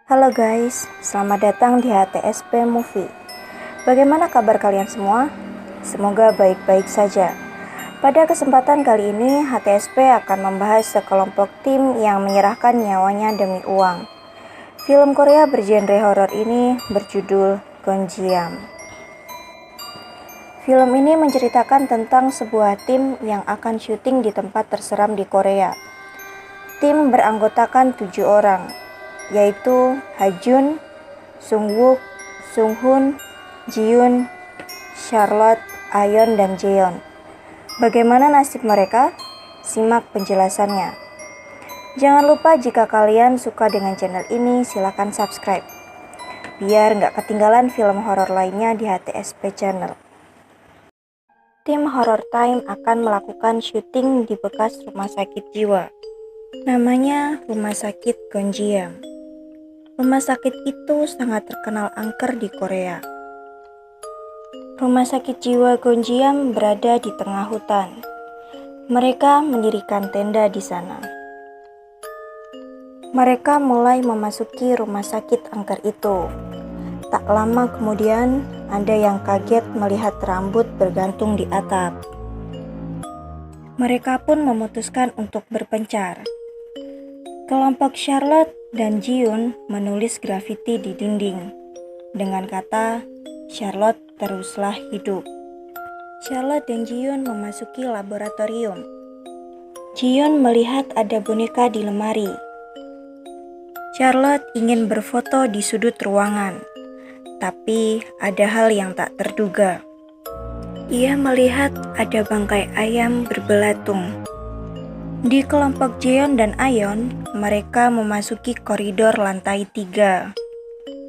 Halo guys, selamat datang di HTSP Movie. Bagaimana kabar kalian semua? Semoga baik-baik saja. Pada kesempatan kali ini, HTSP akan membahas sekelompok tim yang menyerahkan nyawanya demi uang. Film Korea bergenre horor ini berjudul Gonjiam. Film ini menceritakan tentang sebuah tim yang akan syuting di tempat terseram di Korea. Tim beranggotakan 7 orang, yaitu Hajun, Sungwook, Sunghoon, Jiyoon, Charlotte, Ayeon, dan Jeon. Bagaimana nasib mereka? Simak penjelasannya. Jangan lupa jika kalian suka dengan channel ini, silakan subscribe, biar nggak ketinggalan film horor lainnya di HTSP Channel. Tim Horror Time akan melakukan syuting di bekas rumah sakit jiwa. Namanya Rumah Sakit Gonjiam. Rumah sakit itu sangat terkenal angker di Korea. Rumah sakit jiwa Gonjiam berada di tengah hutan. Mereka mendirikan tenda di sana. Mereka mulai memasuki rumah sakit angker itu. Tak lama kemudian, ada yang kaget melihat rambut bergantung di atap. Mereka pun memutuskan untuk berpencar. Kelompok Charlotte dan Jiyoon menulis grafiti di dinding dengan kata, "Charlotte teruslah hidup." Charlotte dan Jiyoon memasuki laboratorium. Jiyoon melihat ada boneka di lemari. Charlotte ingin berfoto di sudut ruangan, tapi ada hal yang tak terduga. Ia melihat ada bangkai ayam berbelatung. Di kelompok Jeon dan Ayeon, mereka memasuki koridor lantai 3,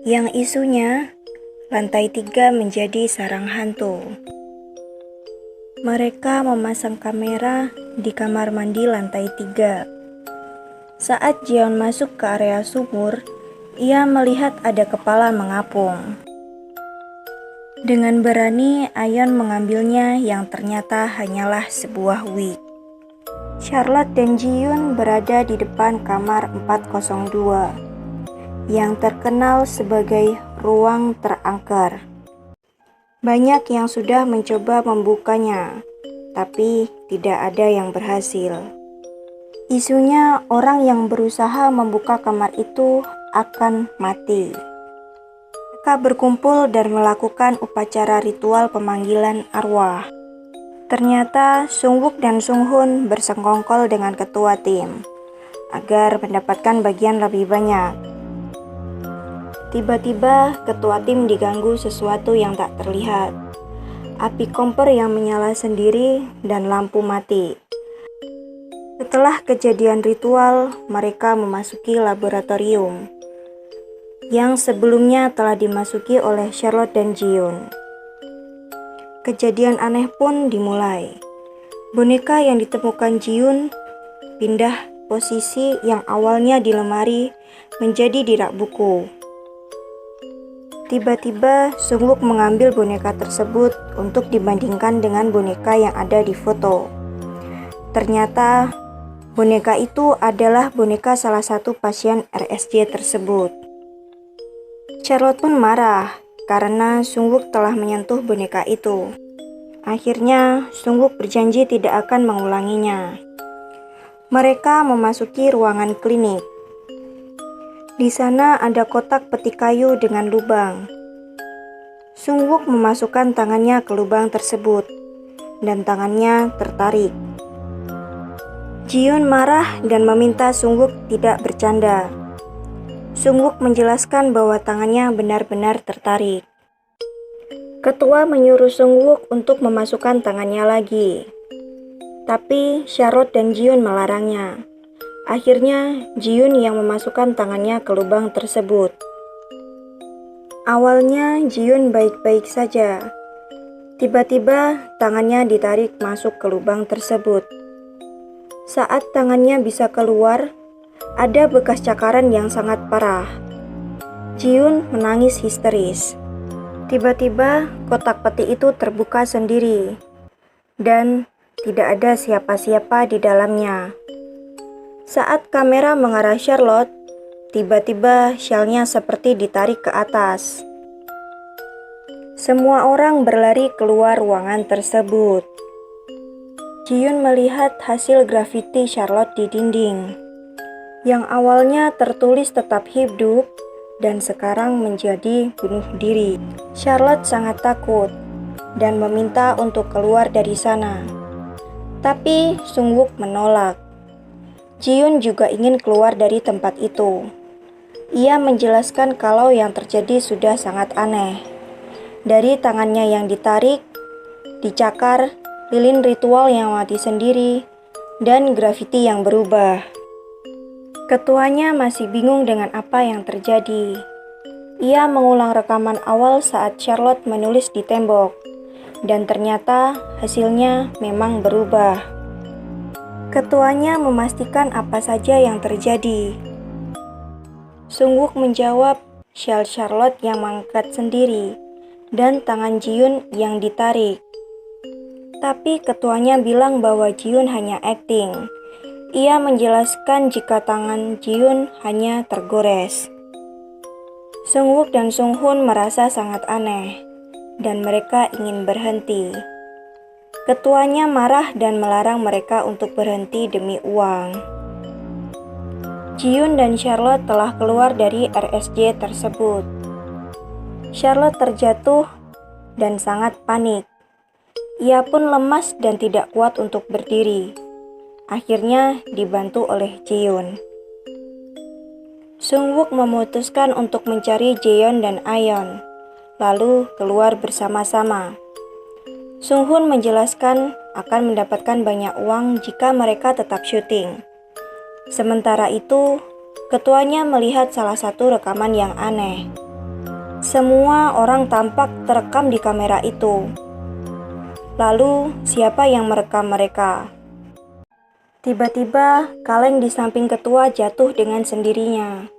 yang isunya lantai 3 menjadi sarang hantu. Mereka memasang kamera di kamar mandi lantai 3. Saat Jeon masuk ke area sumur, ia melihat ada kepala mengapung. Dengan berani, Ayeon mengambilnya yang ternyata hanyalah sebuah wig. Charlotte dan Jiyoon berada di depan kamar 402 yang terkenal sebagai ruang terangker. Banyak yang sudah mencoba membukanya, tapi tidak ada yang berhasil. Isunya orang yang berusaha membuka kamar itu akan mati. Mereka berkumpul dan melakukan upacara ritual pemanggilan arwah. Ternyata Sungwook dan Sunghoon bersengkongkol dengan ketua tim agar mendapatkan bagian lebih banyak. Tiba-tiba ketua tim diganggu sesuatu yang tak terlihat. Api kompor yang menyala sendiri dan lampu mati. Setelah kejadian ritual, mereka memasuki laboratorium yang sebelumnya telah dimasuki oleh Charlotte dan Jiyoon. Kejadian aneh pun dimulai. Boneka yang ditemukan Jiyoon pindah posisi yang awalnya di lemari menjadi di rak buku. Tiba-tiba Sungwook mengambil boneka tersebut untuk dibandingkan dengan boneka yang ada di foto. Ternyata boneka itu adalah boneka salah satu pasien RSJ tersebut. Charlotte pun marah karena Sungwook telah menyentuh boneka itu. Akhirnya, Sungwook berjanji tidak akan mengulanginya. Mereka memasuki ruangan klinik. Di sana ada kotak peti kayu dengan lubang. Sungwook memasukkan tangannya ke lubang tersebut, dan tangannya tertarik. Jiyoon marah dan meminta Sungwook tidak bercanda. Sungwook menjelaskan bahwa tangannya benar-benar tertarik. Ketua menyuruh Sungwook untuk memasukkan tangannya lagi. Tapi Charlotte dan Jiyoon melarangnya. Akhirnya Jiyoon yang memasukkan tangannya ke lubang tersebut. Awalnya Jiyoon baik-baik saja. Tiba-tiba tangannya ditarik masuk ke lubang tersebut. Saat tangannya bisa keluar, ada bekas cakaran yang sangat parah. Jiyoon menangis histeris. Tiba-tiba kotak peti itu terbuka sendiri dan tidak ada siapa-siapa di dalamnya. Saat kamera mengarah Charlotte, Tiba-tiba syalnya seperti ditarik ke atas. Semua orang berlari keluar ruangan tersebut. Ji-yoon melihat hasil grafiti Charlotte di dinding. Yang awalnya tertulis tetap hidup dan sekarang menjadi bunuh diri. Charlotte sangat takut dan meminta untuk keluar dari sana. Tapi Sung-wook menolak. Ji-yoon juga ingin keluar dari tempat itu. Ia menjelaskan kalau yang terjadi sudah sangat aneh. Dari tangannya yang ditarik, dicakar, lilin ritual yang mati sendiri, dan grafiti yang berubah. Ketuanya masih bingung dengan apa yang terjadi. Ia mengulang rekaman awal saat Charlotte menulis di tembok, dan ternyata hasilnya memang berubah. Ketuanya memastikan apa saja yang terjadi. Sung-wook menjawab syal Charlotte yang mengangkat sendiri dan tangan Ji-yoon yang ditarik. Tapi ketuanya bilang bahwa Ji-yoon hanya akting. Ia menjelaskan jika tangan Ji-yoon hanya tergores. Sung-wook dan Sung-hoon merasa sangat aneh dan mereka ingin berhenti. Ketuanya marah dan melarang mereka untuk berhenti demi uang. Ji-yoon dan Charlotte telah keluar dari RSJ tersebut. Charlotte terjatuh dan sangat panik. Ia pun lemas dan tidak kuat untuk berdiri. Akhirnya dibantu oleh Ji-yoon. Sung-wook memutuskan untuk mencari Jaeyeon dan Ayeon, lalu keluar bersama-sama. Sung-hoon menjelaskan akan mendapatkan banyak uang jika mereka tetap syuting. Sementara itu, ketuanya melihat salah satu rekaman yang aneh. Semua orang tampak terekam di kamera itu. Lalu, siapa yang merekam mereka? Tiba-tiba, kaleng di samping ketua jatuh dengan sendirinya.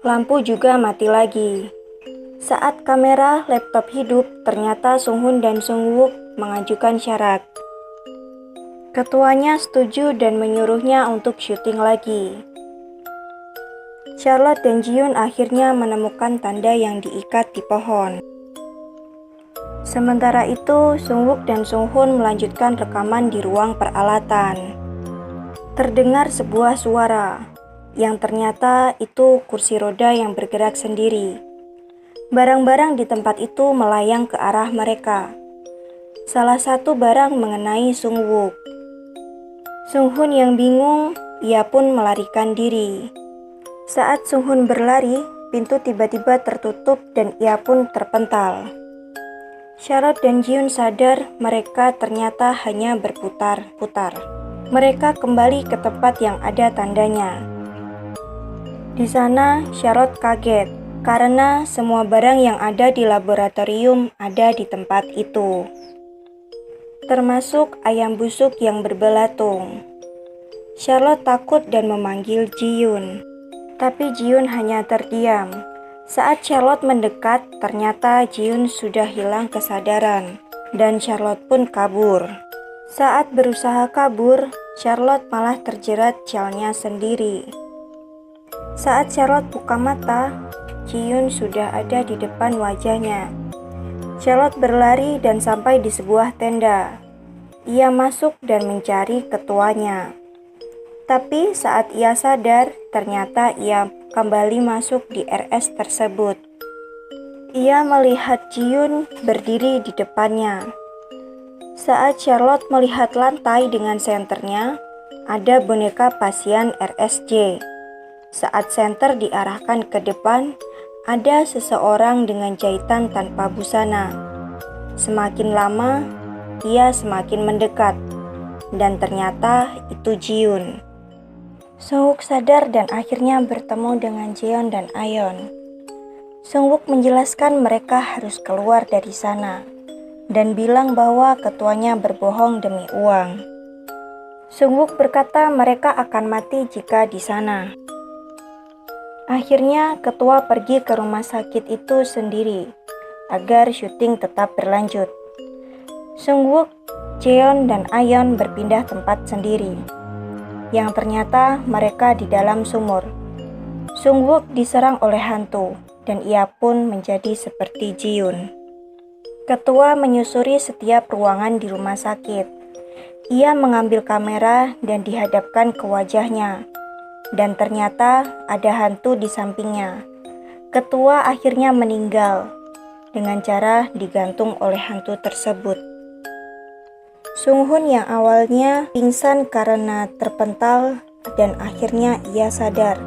Lampu juga mati lagi. Saat kamera laptop hidup, ternyata Sung-hoon dan Sung-wook mengajukan syarat. Ketuanya setuju dan menyuruhnya untuk syuting lagi. Charlotte dan Ji-yoon akhirnya menemukan tanda yang diikat di pohon. Sementara itu, Sung-wook dan Sung-hoon melanjutkan rekaman di ruang peralatan. Terdengar sebuah suara, yang ternyata itu kursi roda yang bergerak sendiri. Barang-barang di tempat itu melayang ke arah mereka. Salah satu barang mengenai Sung-wook. Sung-hoon yang bingung, ia pun melarikan diri. Saat Sung-hoon berlari, pintu tiba-tiba tertutup dan ia pun terpental. Charlotte dan Ji-yoon sadar mereka ternyata hanya berputar-putar. Mereka kembali ke tempat yang ada tandanya. Di sana, Charlotte kaget karena semua barang yang ada di laboratorium ada di tempat itu. Termasuk ayam busuk yang berbelatung. Charlotte takut dan memanggil Ji-yoon. Tapi Ji-yoon hanya terdiam. Saat Charlotte mendekat, ternyata Ji-yoon sudah hilang kesadaran. Dan Charlotte pun kabur. Saat berusaha kabur, Charlotte malah terjerat syalnya sendiri. Saat Charlotte buka mata, Ji-yoon sudah ada di depan wajahnya. Charlotte berlari dan sampai di sebuah tenda. Ia masuk dan mencari ketuanya. Tapi saat ia sadar, ternyata ia kembali masuk di RS tersebut. Ia melihat Ji-yoon berdiri di depannya. Saat Charlotte melihat lantai dengan senternya, ada boneka pasien RSJ. Saat senter diarahkan ke depan, ada seseorang dengan jahitan tanpa busana. Semakin lama, ia semakin mendekat, dan ternyata itu Ji-yoon. Sung-wook sadar dan akhirnya bertemu dengan Jaeyeon dan Ayeon. Sung-wook menjelaskan mereka harus keluar dari sana dan bilang bahwa ketuanya berbohong demi uang. Sung-wook berkata mereka akan mati jika di sana. Akhirnya ketua pergi ke rumah sakit itu sendiri agar syuting tetap berlanjut. Sung-wook, Jaeyeon dan Ayeon berpindah tempat sendiri. Yang ternyata mereka di dalam sumur. Sung-wook diserang oleh hantu dan ia pun menjadi seperti Ji-yoon. Ketua menyusuri setiap ruangan di rumah sakit. Ia mengambil kamera dan dihadapkan ke wajahnya. Dan ternyata ada hantu di sampingnya. Ketua akhirnya meninggal dengan cara digantung oleh hantu tersebut. Sung-hoon yang awalnya pingsan karena terpental dan akhirnya ia sadar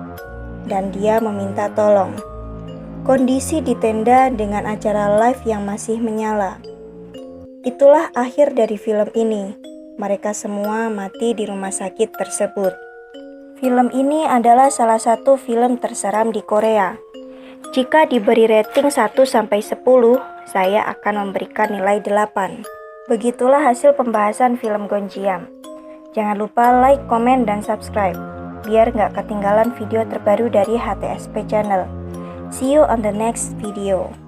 dan dia meminta tolong. Kondisi di tenda dengan acara live yang masih menyala. Itulah akhir dari film ini. Mereka semua mati di rumah sakit tersebut. Film ini adalah salah satu film terseram di Korea. Jika diberi rating 1-10, saya akan memberikan nilai 8. Begitulah hasil pembahasan film Gonjiam. Jangan lupa like, komen, dan subscribe, biar nggak ketinggalan video terbaru dari HTSP Channel. See you on the next video.